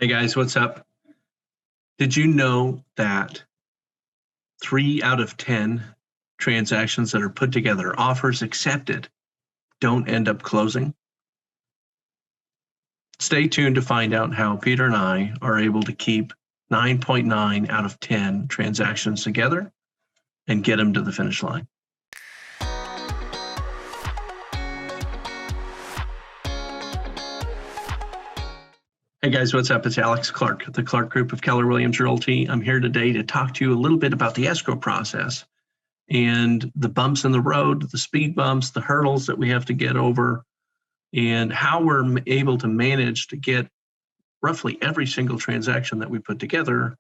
Hey guys, what's up? Did you know that 3 out of 10 transactions that are put together, offers accepted, don't end up closing? Stay tuned to find out how Peter and I are able to keep 9.9 out of 10 transactions together and get them to the finish line. Hey guys, what's up? It's Alex Clark, the Clark Group of Keller Williams Realty. I'm here today to talk to you a little bit about the escrow process and the bumps in the road, the speed bumps, the hurdles that we have to get over, and how we're able to manage to get roughly every single transaction that we put together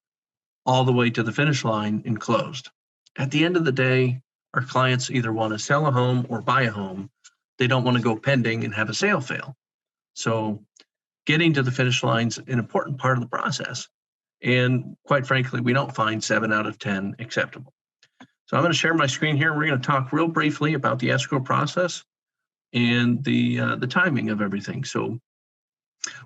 all the way to the finish line and closed. At the end of the day, our clients either want to sell a home or buy a home. They don't want to go pending and have a sale fail. So getting to the finish line is an important part of the process. And quite frankly, we don't find 7 out of 10 acceptable. So I'm going to share my screen here. We're going to talk real briefly about the escrow process and the timing of everything. So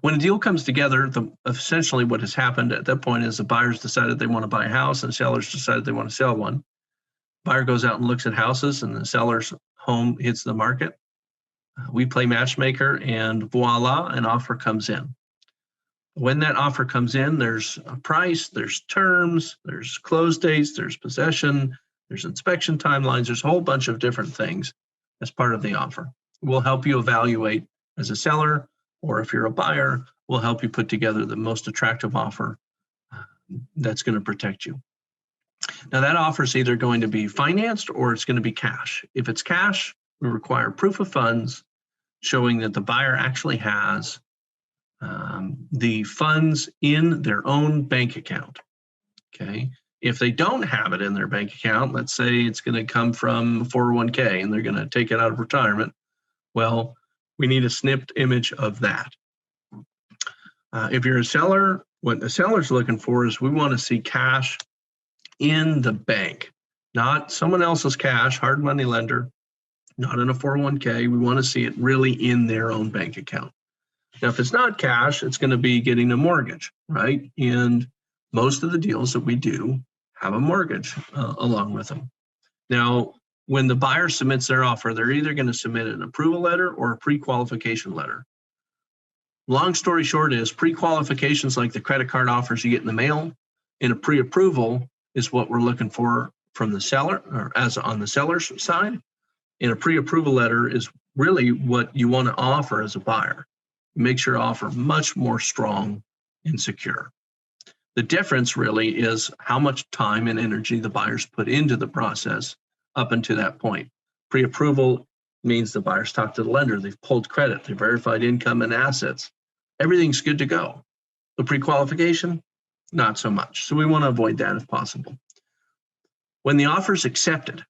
when a deal comes together, essentially what has happened at that point is the buyers decided they want to buy a house and sellers decided they want to sell one. Buyer goes out and looks at houses and the seller's home hits the market. We play matchmaker and voila, an offer comes in. When that offer comes in, there's a price, there's terms, there's close dates, there's possession, there's inspection timelines, there's a whole bunch of different things as part of the offer. We'll help you evaluate as a seller, or if you're a buyer, we'll help you put together the most attractive offer that's going to protect you. Now that offer is either going to be financed or it's going to be cash. If it's cash, we require proof of funds showing that the buyer actually has the funds in their own bank account. Okay. If they don't have it in their bank account, let's say it's going to come from 401k and they're going to take it out of retirement. Well, we need a snipped image of that. If you're a seller, what the seller's looking for is we want to see cash in the bank, not someone else's cash, hard money lender, not in a 401k. We want to see it really in their own bank account. Now, if it's not cash, it's going to be getting a mortgage, right? And most of the deals that we do have a mortgage along with them. Now, when the buyer submits their offer, they're either going to submit an approval letter or a pre-qualification letter. Long story short is pre-qualifications like the credit card offers you get in the mail, and a pre-approval is what we're looking for from the seller, or as on the seller's side. And a pre-approval letter is really what you want to offer as a buyer. It makes your offer much more strong and secure. The difference really is how much time and energy the buyers put into the process up until that point. Pre-approval means the buyers talked to the lender, they've pulled credit, they've verified income and assets. Everything's good to go. The pre-qualification, not so much. So we want to avoid that if possible. When the offer is accepted,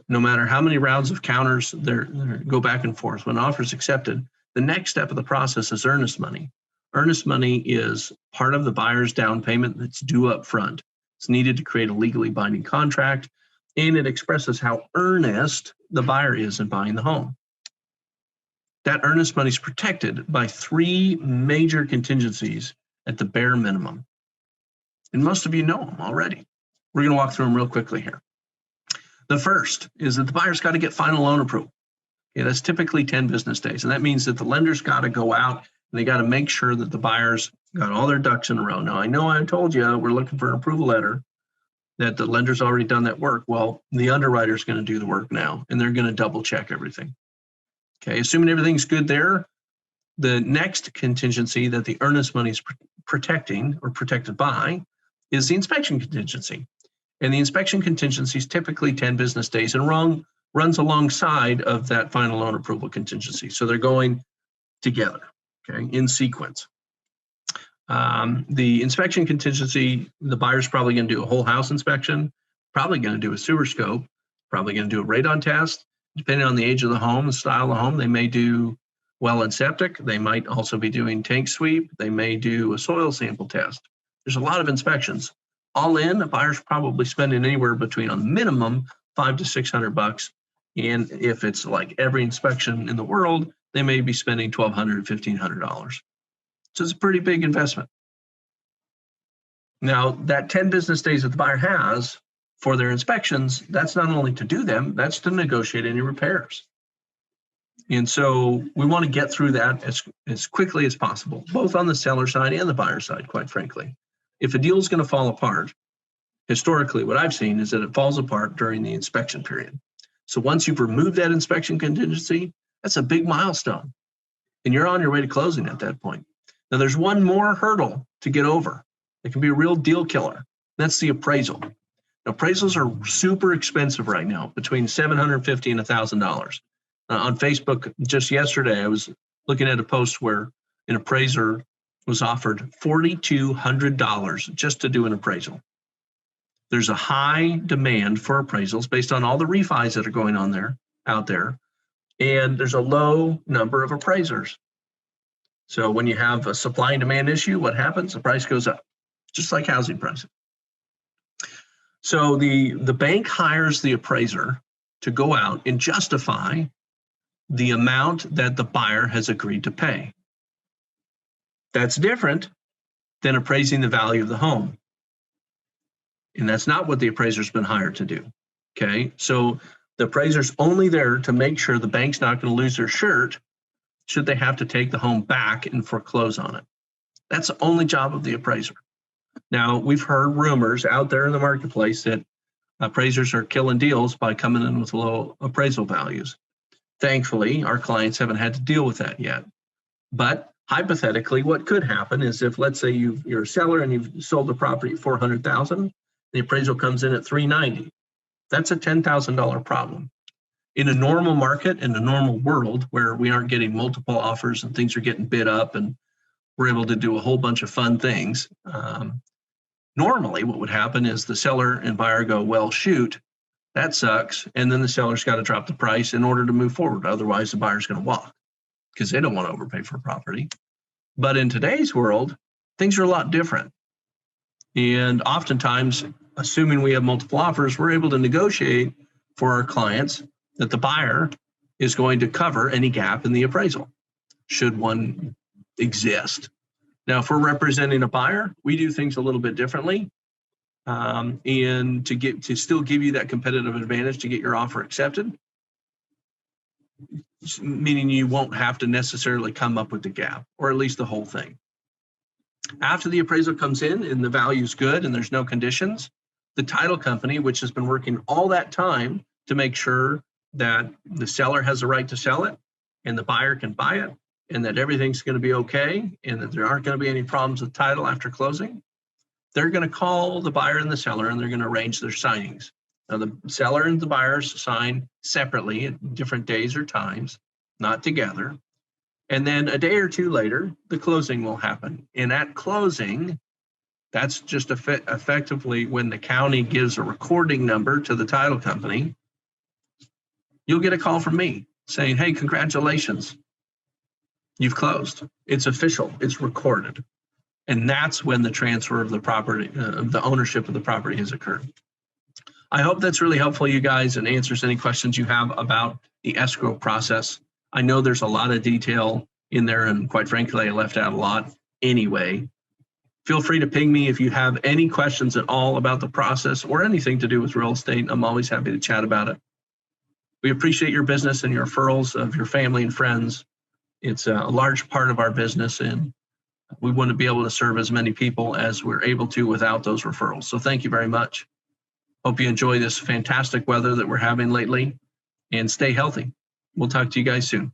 no matter how many rounds of counters there go back and forth, when an offer is accepted, the next step of the process is earnest money. Earnest money is part of the buyer's down payment that's due up front. It's needed to create a legally binding contract, and it expresses how earnest the buyer is in buying the home. That earnest money is protected by 3 major contingencies at the bare minimum. And most of you know them already. We're going to walk through them real quickly here. The first is that the buyer's got to get final loan approval. Okay, that's typically 10 business days. And that means that the lender's got to go out and they got to make sure that the buyer's got all their ducks in a row. Now, I know I told you we're looking for an approval letter, that the lender's already done that work. Well, the underwriter's going to do the work now, and they're going to double check everything. Okay, assuming everything's good there, the next contingency that the earnest money is protecting or protected by is the inspection contingency. And the inspection contingency is typically 10 business days and runs alongside of that final loan approval contingency. So they're going together, okay, in sequence. The inspection contingency, the buyer's probably going to do a whole house inspection, probably going to do a sewer scope, probably going to do a radon test. Depending on the age of the home, the style of the home, they may do well and septic. They might also be doing tank sweep. They may do a soil sample test. There's a lot of inspections. All in, the buyer's probably spending anywhere between a minimum $500 to $600. And if it's like every inspection in the world, they may be spending $1,200 to $1,500. So it's a pretty big investment. Now, that 10 business days that the buyer has for their inspections, that's not only to do them, that's to negotiate any repairs. And so we want to get through that as quickly as possible, both on the seller side and the buyer side, quite frankly. If a deal is going to fall apart, historically, what I've seen is that it falls apart during the inspection period. So once you've removed that inspection contingency, that's a big milestone. And you're on your way to closing at that point. Now, there's one more hurdle to get over. It can be a real deal killer. That's the appraisal. Now, appraisals are super expensive right now, between $750 and $1,000. On Facebook, just yesterday, I was looking at a post where an appraiser was offered $4,200 just to do an appraisal. There's a high demand for appraisals based on all the refis that are going on out there, and there's a low number of appraisers. So when you have a supply and demand issue, what happens? The price goes up, just like housing prices. So the bank hires the appraiser to go out and justify the amount that the buyer has agreed to pay. That's different than appraising the value of the home. And that's not what the appraiser's been hired to do, okay? So the appraiser's only there to make sure the bank's not going to lose their shirt should they have to take the home back and foreclose on it. That's the only job of the appraiser. Now, we've heard rumors out there in the marketplace that appraisers are killing deals by coming in with low appraisal values. Thankfully, our clients haven't had to deal with that yet. But hypothetically, what could happen is if, let's say, you're a seller and you've sold the property at $400,000, the appraisal comes in at $390,000. That's a $10,000 problem. In a normal market, in a normal world where we aren't getting multiple offers and things are getting bid up and we're able to do a whole bunch of fun things, normally what would happen is the seller and buyer go, well, shoot, that sucks. And then the seller's got to drop the price in order to move forward. Otherwise, the buyer's going to walk because they don't want to overpay for property. But in today's world, things are a lot different. And oftentimes, assuming we have multiple offers, we're able to negotiate for our clients that the buyer is going to cover any gap in the appraisal, should one exist. Now, if we're representing a buyer, we do things a little bit differently. And to still give you that competitive advantage to get your offer accepted, meaning you won't have to necessarily come up with the gap, or at least the whole thing. After the appraisal comes in and the value's good and there's no conditions, the title company, which has been working all that time to make sure that the seller has the right to sell it and the buyer can buy it and that everything's going to be okay and that there aren't going to be any problems with title after closing, they're going to call the buyer and the seller and they're going to arrange their signings. Now, the seller and the buyers sign separately at different days or times, not together. And then a day or two later, the closing will happen. And at closing, that's just effectively when the county gives a recording number to the title company, you'll get a call from me saying, hey, congratulations, you've closed. It's official, it's recorded. And that's when the transfer of the property, the ownership of the property has occurred. I hope that's really helpful, you guys, and answers any questions you have about the escrow process. I know there's a lot of detail in there, and quite frankly, I left out a lot anyway. Feel free to ping me if you have any questions at all about the process or anything to do with real estate. I'm always happy to chat about it. We appreciate your business and your referrals of your family and friends. It's a large part of our business, and we want to be able to serve as many people as we're able to without those referrals. So thank you very much. Hope you enjoy this fantastic weather that we're having lately, and stay healthy. We'll talk to you guys soon.